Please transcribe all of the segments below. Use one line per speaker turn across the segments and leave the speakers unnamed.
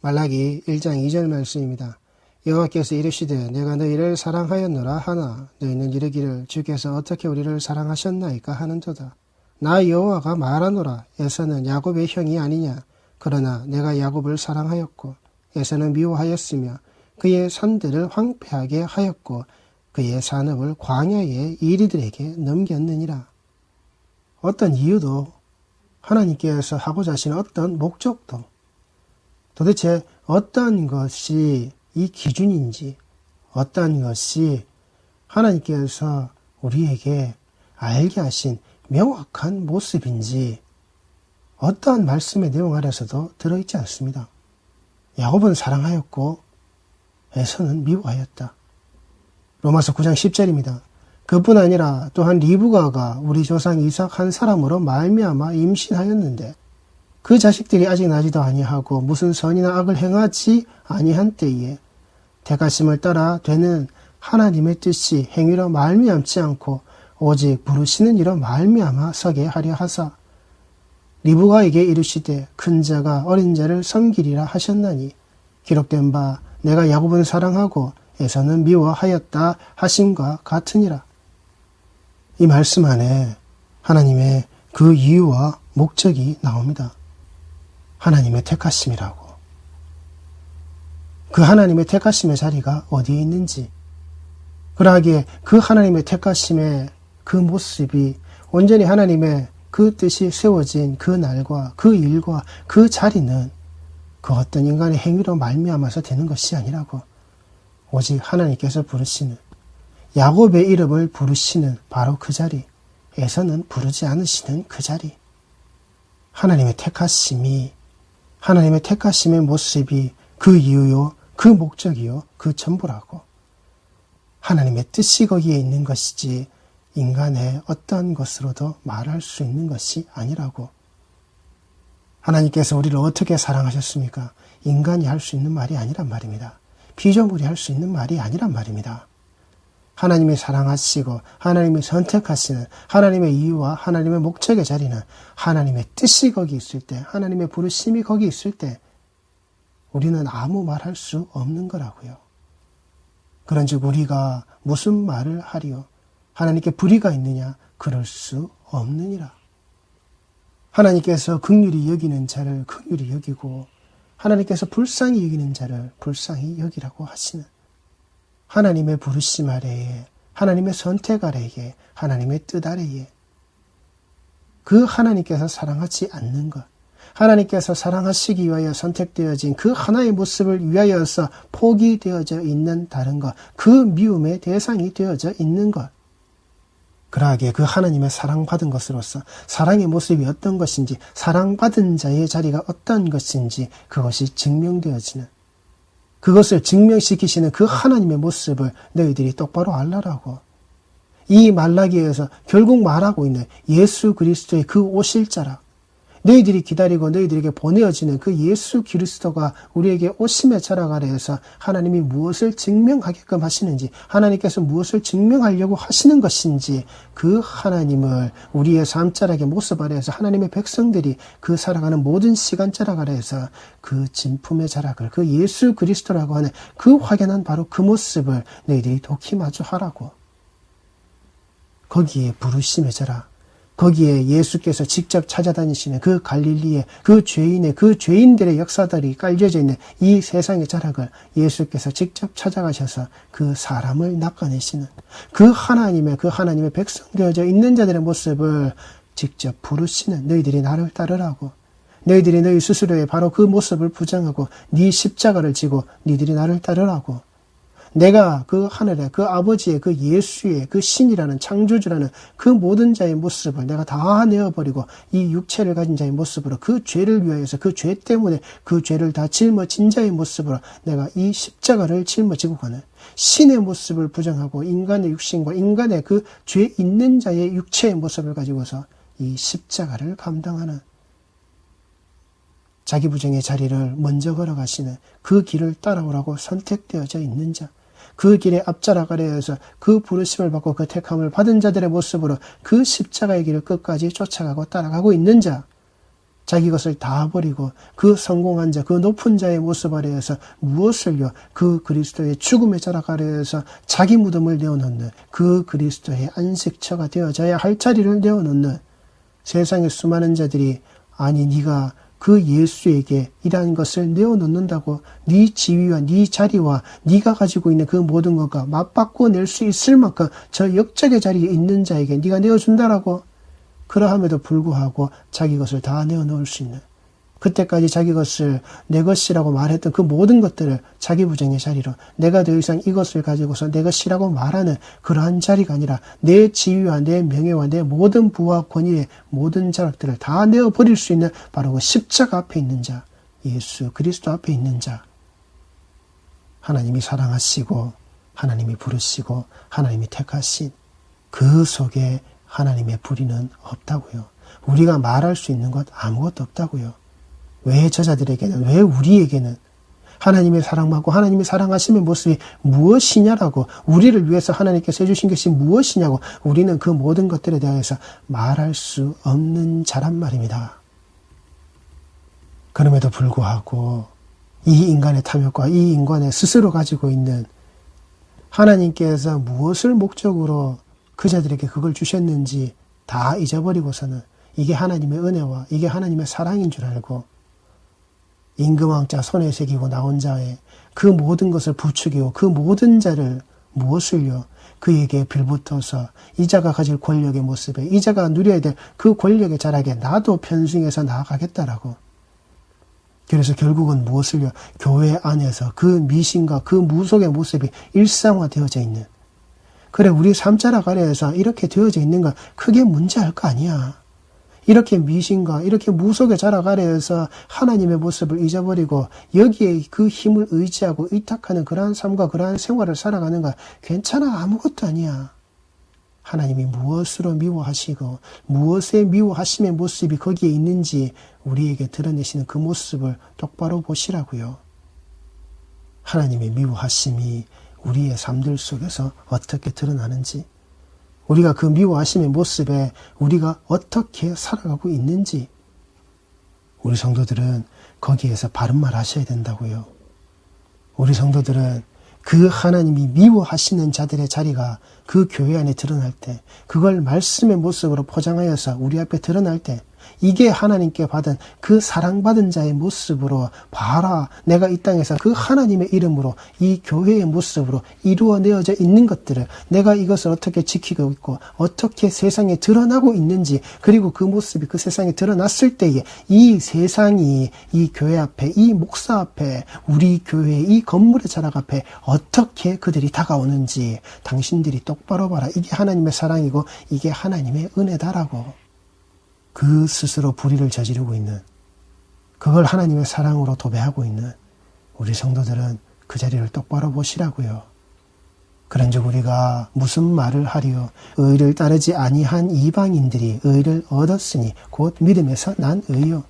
말라기 1장 2절 말씀입니다. 여호와께서 이르시되 내가 너희를 사랑하였노라 하나 너희는 이르기를 주께서 어떻게 우리를 사랑하셨나이까 하는도다. 나 여호와가 말하노라. 에서는 야곱의 형이 아니냐. 그러나 내가 야곱을 사랑하였고 에서는 미워하였으며 그의 산들을 황폐하게 하였고 그의 산업을 광야의 이리들에게 넘겼느니라. 어떤 이유도 하나님께서 하고자 하시는 어떤 목적도 도대체 어떤 것이 이 기준인지 어떤 것이 하나님께서 우리에게 알게 하신 명확한 모습인지 어떠한 말씀의 내용 아래서도 들어있지 않습니다. 야곱은 사랑하였고 에서는 미워하였다. 로마서 9장 10절입니다. 그뿐 아니라 또한 리브가가 우리 조상 이삭 한 사람으로 말미암아 임신하였는데 그 자식들이 아직 나지도 아니하고 무슨 선이나 악을 행하지 아니한 때에 택하심을 따라 되는 하나님의 뜻이 행위로 말미암지 않고 오직 부르시는 이로 말미암아 서게 하려 하사 리브가에게 이르시되 큰 자가 어린 자를 섬기리라 하셨나니 기록된 바 내가 야곱은 사랑하고 에서는 미워하였다 하심과 같으니라. 이 말씀 안에 하나님의 그 이유와 목적이 나옵니다. 하나님의 택하심이라고. 그 하나님의 택하심의 자리가 어디에 있는지, 그러하기에 그 하나님의 택하심의 그 모습이 온전히 하나님의 그 뜻이 세워진 그 날과 그 일과 그 자리는 그 어떤 인간의 행위로 말미암아서 되는 것이 아니라고. 오직 하나님께서 부르시는, 야곱의 이름을 부르시는 바로 그 자리, 에서는 부르지 않으시는 그 자리, 하나님의 택하심이, 하나님의 택하심의 모습이 그 이유요, 그 목적이요, 그 전부라고. 하나님의 뜻이 거기에 있는 것이지 인간의 어떠한 것으로도 말할 수 있는 것이 아니라고. 하나님께서 우리를 어떻게 사랑하셨습니까? 인간이 할 수 있는 말이 아니란 말입니다. 피조물이 할 수 있는 말이 아니란 말입니다. 하나님이 사랑하시고 하나님이 선택하시는 하나님의 이유와 하나님의 목적의 자리는 하나님의 뜻이 거기 있을 때, 하나님의 부르심이 거기 있을 때 우리는 아무 말 할 수 없는 거라고요. 그런즉 우리가 무슨 말을 하리요? 하나님께 불의가 있느냐? 그럴 수 없느니라. 하나님께서 긍휼히 여기는 자를 긍휼히 여기고 하나님께서 불쌍히 여기는 자를 불쌍히 여기라고 하시는 하나님의 부르심 아래에, 하나님의 선택 아래에, 하나님의 뜻 아래에 그 하나님께서 사랑하지 않는 것, 하나님께서 사랑하시기 위하여 선택되어진 그 하나의 모습을 위하여서 포기되어져 있는 다른 것, 그 미움의 대상이 되어져 있는 것, 그러하기에 그 하나님의 사랑받은 것으로서 사랑의 모습이 어떤 것인지, 사랑받은 자의 자리가 어떤 것인지 그것이 증명되어지는, 그것을 증명시키시는 그 하나님의 모습을 너희들이 똑바로 알라라고. 이 말라기에서 결국 말하고 있는 예수 그리스도의 그 오실 자라, 너희들이 기다리고 너희들에게 보내어지는 그 예수 그리스도가 우리에게 오심의 자락 아래에서 하나님이 무엇을 증명하게끔 하시는지, 하나님께서 무엇을 증명하려고 하시는 것인지, 그 하나님을 우리의 삶자락의 모습 아래에서 하나님의 백성들이 그 살아가는 모든 시간 자락 아래에서 그 진품의 자락을, 그 예수 그리스도라고 하는 그 확연한 바로 그 모습을 너희들이 독히 마주하라고. 거기에 부르심의 자락, 거기에 예수께서 직접 찾아다니시는 그 갈릴리의 그 죄인의, 그 죄인들의 역사들이 깔려져 있는 이 세상의 자락을 예수께서 직접 찾아가셔서 그 사람을 낚아내시는 그 하나님의 백성 되어져 있는 자들의 모습을 직접 부르시는, 너희들이 나를 따르라고. 너희들이 너희 스스로의 바로 그 모습을 부정하고 네 십자가를 지고 너희들이 나를 따르라고. 내가 그 하늘의 그 아버지의 그 예수의 그 신이라는 창조주라는 그 모든 자의 모습을 내가 다 내어버리고 이 육체를 가진 자의 모습으로 그 죄를 위하여서 그 죄 때문에 그 죄를 다 짊어진 자의 모습으로 내가 이 십자가를 짊어지고 가는 신의 모습을 부정하고 인간의 육신과 인간의 그 죄 있는 자의 육체의 모습을 가지고서 이 십자가를 감당하는, 자기 부정의 자리를 먼저 걸어가시는 그 길을 따라오라고 선택되어져 있는 자, 그 길의 앞자락 아래에서 그 부르심을 받고 그 택함을 받은 자들의 모습으로 그 십자가의 길을 끝까지 쫓아가고 따라가고 있는 자, 자기 것을 다 버리고 그 성공한 자, 그 높은 자의 모습 아래에서 무엇을요? 그 그리스도의 죽음의 자락 아래에서 자기 무덤을 내어놓는, 그 그리스도의 안식처가 되어져야 할 자리를 내어놓는 세상의 수많은 자들이, 아니 네가 그 예수에게 이러한 것을 내어놓는다고 네 지위와 네 자리와 네가 가지고 있는 그 모든 것과 맞바꾸어 낼 수 있을 만큼 저 역적의 자리에 있는 자에게 네가 내어준다라고, 그러함에도 불구하고 자기 것을 다 내어놓을 수 있는, 그때까지 자기 것을 내 것이라고 말했던 그 모든 것들을 자기 부정의 자리로, 내가 더 이상 이것을 가지고서 내 것이라고 말하는 그러한 자리가 아니라 내 지위와 내 명예와 내 모든 부와 권위의 모든 자락들을 다 내어버릴 수 있는 바로 그 십자가 앞에 있는 자, 예수 그리스도 앞에 있는 자, 하나님이 사랑하시고 하나님이 부르시고 하나님이 택하신 그 속에 하나님의 불의는 없다고요. 우리가 말할 수 있는 것 아무것도 없다고요. 왜 저자들에게는, 왜 우리에게는 하나님의 사랑받고 하나님의 사랑하심의 모습이 무엇이냐라고, 우리를 위해서 하나님께서 해주신 것이 무엇이냐고, 우리는 그 모든 것들에 대해서 말할 수 없는 자란 말입니다. 그럼에도 불구하고 이 인간의 탐욕과 이 인간의 스스로 가지고 있는, 하나님께서 무엇을 목적으로 그자들에게 그걸 주셨는지 다 잊어버리고서는 이게 하나님의 은혜와 이게 하나님의 사랑인 줄 알고 임금왕자 손에 새기고 나온 자의 그 모든 것을 부추기고 그 모든 자를 무엇을요? 그에게 빌붙어서 이 자가 가질 권력의 모습에, 이 자가 누려야 될 그 권력의 자락에 나도 편승해서 나아가겠다라고. 그래서 결국은 무엇을요? 교회 안에서 그 미신과 그 무속의 모습이 일상화되어져 있는, 그래 우리 삼자락 아래에서 이렇게 되어져 있는 건 크게 문제할 거 아니야. 이렇게 미신과 이렇게 무속의 자락 아래에서 하나님의 모습을 잊어버리고 여기에 그 힘을 의지하고 의탁하는 그러한 삶과 그러한 생활을 살아가는 건 괜찮아, 아무것도 아니야. 하나님이 무엇으로 미워하시고 무엇에 미워하심의 모습이 거기에 있는지 우리에게 드러내시는 그 모습을 똑바로 보시라고요. 하나님의 미워하심이 우리의 삶들 속에서 어떻게 드러나는지, 우리가 그 미워하심의 모습에 우리가 어떻게 살아가고 있는지, 우리 성도들은 거기에서 바른 말 하셔야 된다고요. 우리 성도들은 그 하나님이 미워하시는 자들의 자리가 그 교회 안에 드러날 때, 그걸 말씀의 모습으로 포장하여서 우리 앞에 드러날 때, 이게 하나님께 받은 그 사랑받은 자의 모습으로, 봐라 내가 이 땅에서 그 하나님의 이름으로 이 교회의 모습으로 이루어내어져 있는 것들을 내가 이것을 어떻게 지키고 있고 어떻게 세상에 드러나고 있는지, 그리고 그 모습이 그 세상에 드러났을 때에 이 세상이 이 교회 앞에, 이 목사 앞에, 우리 교회의 이 건물의 자락 앞에 어떻게 그들이 다가오는지 당신들이 똑바로 봐라. 이게 하나님의 사랑이고 이게 하나님의 은혜다라고. 그 스스로 불의를 저지르고 있는, 그걸 하나님의 사랑으로 도배하고 있는 우리 성도들은 그 자리를 똑바로 보시라고요. 그런즉 우리가 무슨 말을 하리요? 의를 따르지 아니한 이방인들이 의를 얻었으니 곧 믿음에서 난 의요.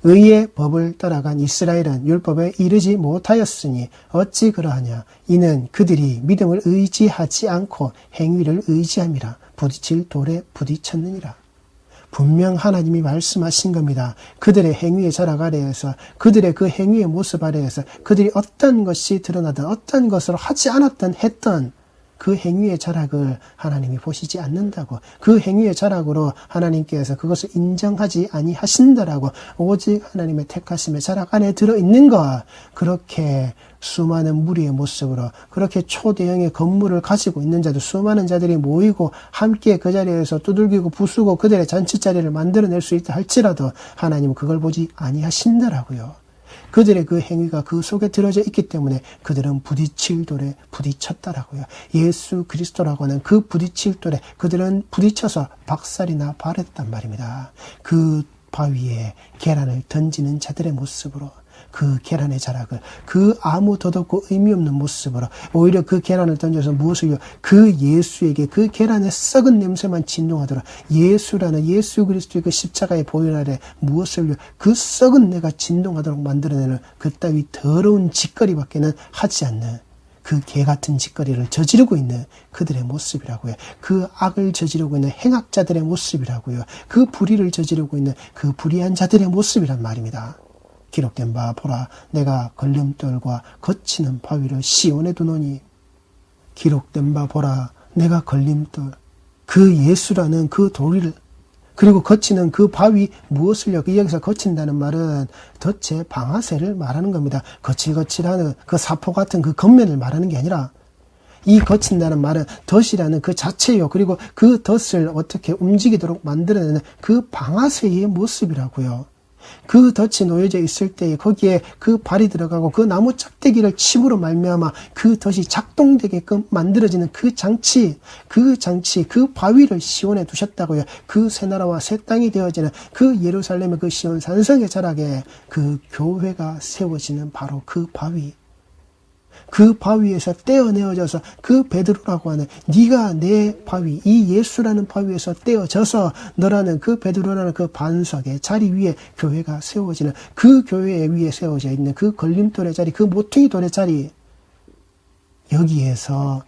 의의 법을 따라간 이스라엘은 율법에 이르지 못하였으니 어찌 그러하냐? 이는 그들이 믿음을 의지하지 않고 행위를 의지함이라. 부딪힐 돌에 부딪혔느니라. 분명 하나님이 말씀하신 겁니다. 그들의 행위의 자락 아래에서, 그들의 그 행위의 모습 아래에서 그들이 어떤 것이 드러나든 어떤 것을 하지 않았든 했던 그 행위의 자락을 하나님이 보시지 않는다고, 그 행위의 자락으로 하나님께서 그것을 인정하지 아니하신다라고, 오직 하나님의 택하심의 자락 안에 들어있는 것, 그렇게 수많은 무리의 모습으로 그렇게 초대형의 건물을 가지고 있는 자들, 수많은 자들이 모이고 함께 그 자리에서 두들기고 부수고 그들의 잔치자리를 만들어낼 수 있다 할지라도 하나님은 그걸 보지 아니하신다라고요. 그들의 그 행위가 그 속에 들어져 있기 때문에 그들은 부딪힐 돌에 부딪혔다라고요. 예수 그리스도라고 하는 그 부딪힐 돌에 그들은 부딪혀서 박살이나 발했단 말입니다. 그 바위에 계란을 던지는 자들의 모습으로, 그 계란의 자락을 그 아무 덧없고 의미 없는 모습으로, 오히려 그 계란을 던져서 무엇을요? 그 예수에게 그 계란의 썩은 냄새만 진동하도록, 예수라는 예수 그리스도의 그 십자가의 보혈 아래 무엇을요? 그 썩은 내가 진동하도록 만들어내는 그 따위 더러운 짓거리밖에는 하지 않는, 그 개 같은 짓거리를 저지르고 있는 그들의 모습이라고요. 그 악을 저지르고 있는 행악자들의 모습이라고요. 그 불의를 저지르고 있는 그 불의한 자들의 모습이란 말입니다. 기록된 바 보라, 내가 걸림돌과 거치는 바위를 시온에 두노니. 기록된 바 보라, 내가 걸림돌, 그 예수라는 그 돌을, 그리고 거치는 그 바위, 무엇을요? 여기서 거친다는 말은 덫의 방아쇠를 말하는 겁니다. 거칠거칠하는 그 사포 같은 그 겉면을 말하는 게 아니라, 이 거친다는 말은 덫이라는 그 자체요. 그리고 그 덫을 어떻게 움직이도록 만들어내는 그 방아쇠의 모습이라고요. 그 덫이 놓여져 있을 때에 거기에 그 발이 들어가고 그 나무 짝대기를 침으로 말미암아 그 덫이 작동되게끔 만들어지는 그 장치, 그 바위를 시온에 두셨다고요. 그 새 나라와 새 땅이 되어지는 그 예루살렘의 그 시온 산성의 자락에 그 교회가 세워지는 바로 그 바위. 그 바위에서 떼어내어져서 그 베드로라고 하는, 네가 내 바위, 이 예수라는 바위에서 떼어져서 너라는 그 베드로라는 그 반석의 자리 위에 교회가 세워지는, 그 교회 위에 세워져 있는 그 걸림돌의 자리, 그 모퉁이 돌의 자리, 여기에서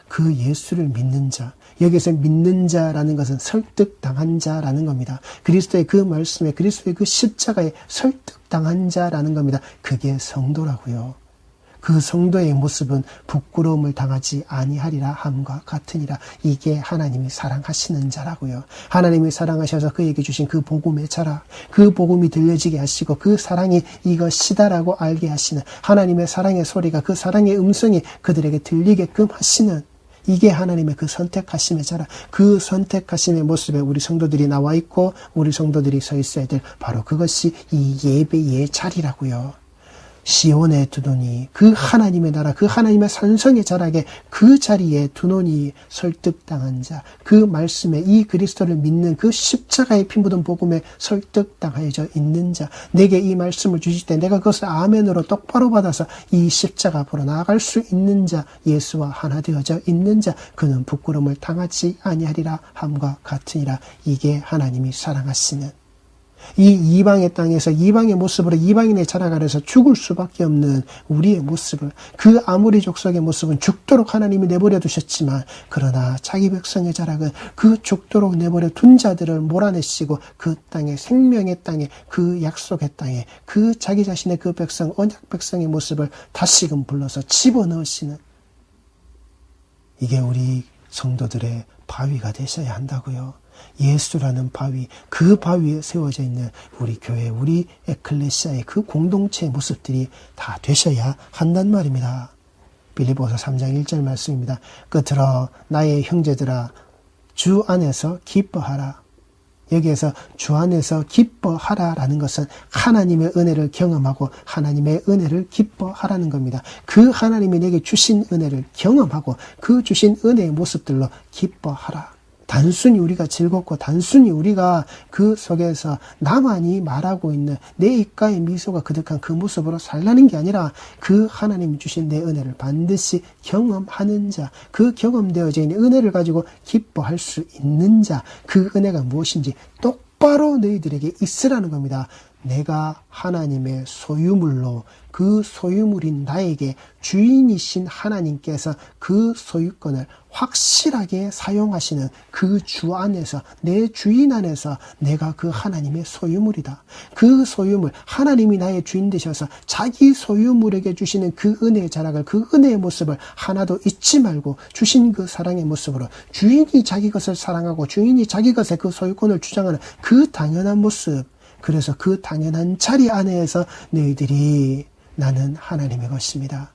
그 예수를 믿는 자, 여기에서 믿는 자라는 것은 설득당한 자라는 겁니다. 그리스도의 그 말씀에, 그리스도의 그 십자가에 설득당한 자라는 겁니다. 그게 성도라고요. 그 성도의 모습은 부끄러움을 당하지 아니하리라 함과 같으니라. 이게 하나님이 사랑하시는 자라고요. 하나님이 사랑하셔서 그에게 주신 그 복음의 자라, 그 복음이 들려지게 하시고 그 사랑이 이것이다라고 알게 하시는 하나님의 사랑의 소리가, 그 사랑의 음성이 그들에게 들리게끔 하시는, 이게 하나님의 그 선택하심의 자라, 그 선택하심의 모습에 우리 성도들이 나와 있고 우리 성도들이 서 있어야 될 바로 그것이 이 예배의 자리라고요. 시온에 두노니, 그 하나님의 나라, 그 하나님의 산성의 자락에 그 자리에 두노니, 설득당한 자, 그 말씀에, 이 그리스도를 믿는 그 십자가의 피 묻은 복음에 설득당하여져 있는 자, 내게 이 말씀을 주실 때 내가 그것을 아멘으로 똑바로 받아서 이 십자가 앞으로 나아갈 수 있는 자, 예수와 하나 되어져 있는 자, 그는 부끄러움을 당하지 아니하리라 함과 같으니라. 이게 하나님이 사랑하시는, 이 이방의 땅에서 이방의 모습으로 이방인의 자락 아래서 죽을 수밖에 없는 우리의 모습을, 그 아모리 족속의 모습은 죽도록 하나님이 내버려 두셨지만, 그러나 자기 백성의 자락은 그 죽도록 내버려 둔 자들을 몰아내시고 그 땅에, 생명의 땅에, 그 약속의 땅에 그 자기 자신의 그 백성, 언약 백성의 모습을 다시금 불러서 집어넣으시는, 이게 우리 성도들의 바위가 되셔야 한다고요. 예수라는 바위, 그 바위에 세워져 있는 우리 교회, 우리 에클레시아의 그 공동체의 모습들이 다 되셔야 한단 말입니다. 빌립보서 3장 1절 말씀입니다. 끝으로 나의 형제들아, 주 안에서 기뻐하라. 여기에서 주 안에서 기뻐하라라는 것은 하나님의 은혜를 경험하고 하나님의 은혜를 기뻐하라는 겁니다. 그 하나님이 내게 주신 은혜를 경험하고 그 주신 은혜의 모습들로 기뻐하라. 단순히 우리가 즐겁고 단순히 우리가 그 속에서 나만이 말하고 있는 내 입가에 미소가 그득한 그 모습으로 살라는 게 아니라, 그 하나님이 주신 내 은혜를 반드시 경험하는 자, 그 경험되어져 있는 은혜를 가지고 기뻐할 수 있는 자, 그 은혜가 무엇인지 똑바로 너희들에게 있으라는 겁니다. 내가 하나님의 소유물로, 그 소유물인 나에게 주인이신 하나님께서 그 소유권을 확실하게 사용하시는 그 주 안에서, 내 주인 안에서 내가 그 하나님의 소유물이다. 그 소유물, 하나님이 나의 주인 되셔서 자기 소유물에게 주시는 그 은혜의 자락을, 그 은혜의 모습을 하나도 잊지 말고 주신 그 사랑의 모습으로, 주인이 자기 것을 사랑하고 주인이 자기 것의 그 소유권을 주장하는 그 당연한 모습, 그래서 그 당연한 자리 안에서 너희들이 나는 하나님의 것입니다.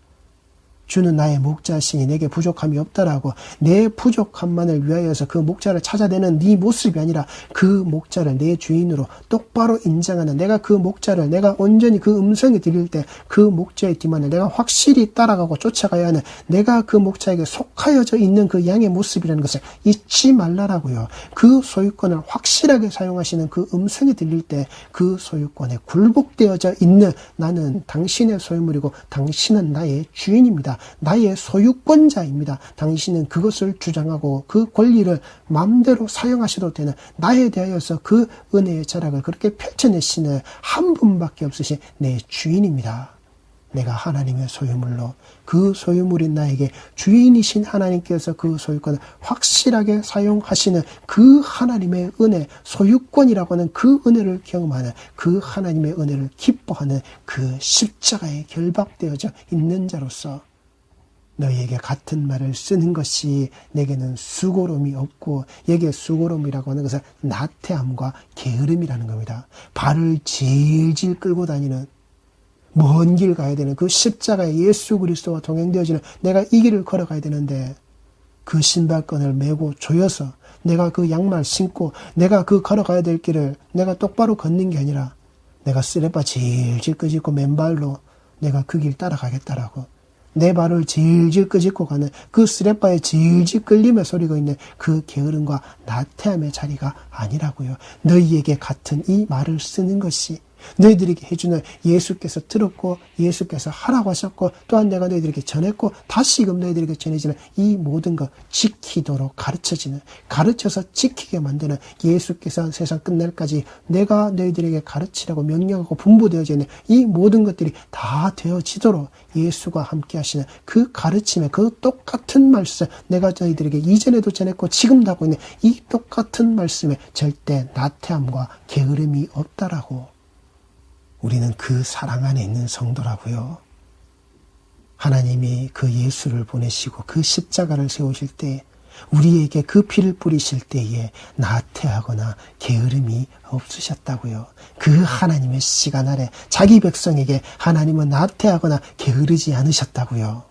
주는 나의 목자시니 내게 부족함이 없다라고, 내 부족함만을 위하여서 그 목자를 찾아내는 네 모습이 아니라 그 목자를 내 주인으로 똑바로 인정하는, 내가 그 목자를, 내가 온전히 그 음성이 들릴 때 그 목자의 뒤만을 내가 확실히 따라가고 쫓아가야 하는, 내가 그 목자에게 속하여져 있는 그 양의 모습이라는 것을 잊지 말라라고요. 그 소유권을 확실하게 사용하시는 그 음성이 들릴 때 그 소유권에 굴복되어져 있는, 나는 당신의 소유물이고 당신은 나의 주인입니다. 나의 소유권자입니다. 당신은 그것을 주장하고 그 권리를 마음대로 사용하셔도 되는, 나에 대하여서 그 은혜의 자락을 그렇게 펼쳐내시는 한 분밖에 없으신 내 주인입니다. 내가 하나님의 소유물로 그 소유물인 나에게 주인이신 하나님께서 그 소유권을 확실하게 사용하시는 그 하나님의 은혜, 소유권이라고 하는 그 은혜를 경험하는 그 하나님의 은혜를 기뻐하는 그 십자가에 결박되어져 있는 자로서 너희에게 같은 말을 쓰는 것이 내게는 수고로움이 없고, 여기에 수고로움이라고 하는 것은 나태함과 게으름이라는 겁니다. 발을 질질 끌고 다니는, 먼 길 가야 되는 그 십자가에 예수 그리스도와 동행되어지는 내가 이 길을 걸어가야 되는데, 그 신발끈을 메고 조여서 내가 그 양말 신고 내가 그 걸어가야 될 길을 내가 똑바로 걷는 게 아니라 내가 쓰레빠 질질 끄집고 맨발로 내가 그 길 따라가겠다라고, 내 발을 질질 끄집고 가는 그 쓰레빠에 질질 끌림의 소리가 있는 그 게으름과 나태함의 자리가 아니라고요. 너희에게 같은 이 말을 쓰는 것이 너희들에게 해주는, 예수께서 들었고 예수께서 하라고 하셨고 또한 내가 너희들에게 전했고 다시금 너희들에게 전해지는 이 모든 것 지키도록 가르쳐지는, 가르쳐서 지키게 만드는, 예수께서 세상 끝날까지 내가 너희들에게 가르치라고 명령하고 분부되어져 있는 이 모든 것들이 다 되어지도록 예수가 함께 하시는 그 가르침에, 그 똑같은 말씀, 내가 너희들에게 이전에도 전했고 지금도 하고 있는 이 똑같은 말씀에 절대 나태함과 게으름이 없다라고. 우리는 그 사랑 안에 있는 성도라고요. 하나님이 그 예수를 보내시고 그 십자가를 세우실 때, 우리에게 그 피를 뿌리실 때에 나태하거나 게으름이 없으셨다고요. 그 하나님의 시간 아래 자기 백성에게 하나님은 나태하거나 게으르지 않으셨다고요.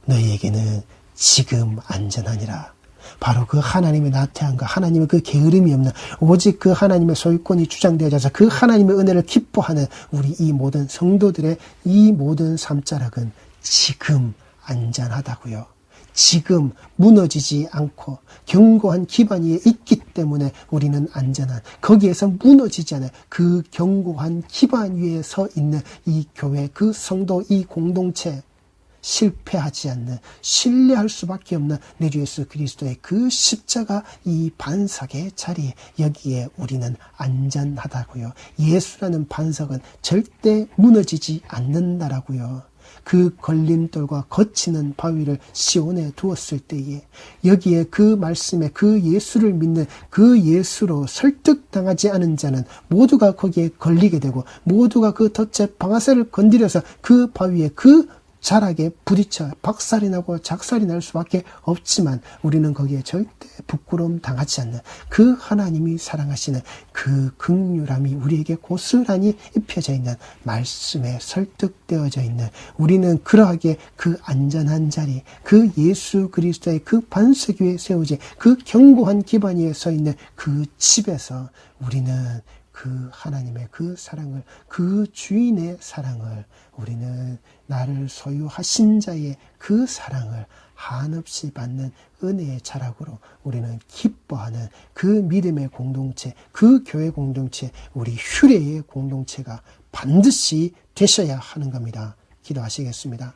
너희에게는 지금 안전하니라. 바로 그 하나님의 나태함과 하나님의 그 게으름이 없는, 오직 그 하나님의 소유권이 주장되어져서 그 하나님의 은혜를 기뻐하는 우리 이 모든 성도들의 이 모든 삶자락은 지금 안전하다고요. 지금 무너지지 않고 견고한 기반 위에 있기 때문에 우리는 안전한, 거기에서 무너지지 않은 그 견고한 기반 위에 서 있는 이 교회, 그 성도, 이 공동체, 실패하지 않는, 신뢰할 수밖에 없는 내 주 예수 그리스도의 그 십자가 이 반석의 자리, 여기에 우리는 안전하다고요. 예수라는 반석은 절대 무너지지 않는다라고요. 그 걸림돌과 거치는 바위를 시온에 두었을 때에 여기에 그 말씀에 그 예수를 믿는 그 예수로 설득당하지 않은 자는 모두가 거기에 걸리게 되고, 모두가 그 덫에 방아쇠를 건드려서 그 바위에 그 자락에 부딪혀 박살이 나고 작살이 날 수밖에 없지만, 우리는 거기에 절대 부끄러움 당하지 않는 그 하나님이 사랑하시는 그 긍휼함이 우리에게 고스란히 입혀져 있는 말씀에 설득되어져 있는, 우리는 그러하게 그 안전한 자리, 그 예수 그리스도의 그 반석 위에 세우지 그 견고한 기반 위에 서 있는 그 집에서 우리는 그 하나님의 그 사랑을, 그 주인의 사랑을, 우리는 나를 소유하신 자의 그 사랑을 한없이 받는 은혜의 자락으로 우리는 기뻐하는 그 믿음의 공동체, 그 교회 공동체, 우리 휴례의 공동체가 반드시 되셔야 하는 겁니다. 기도하시겠습니다.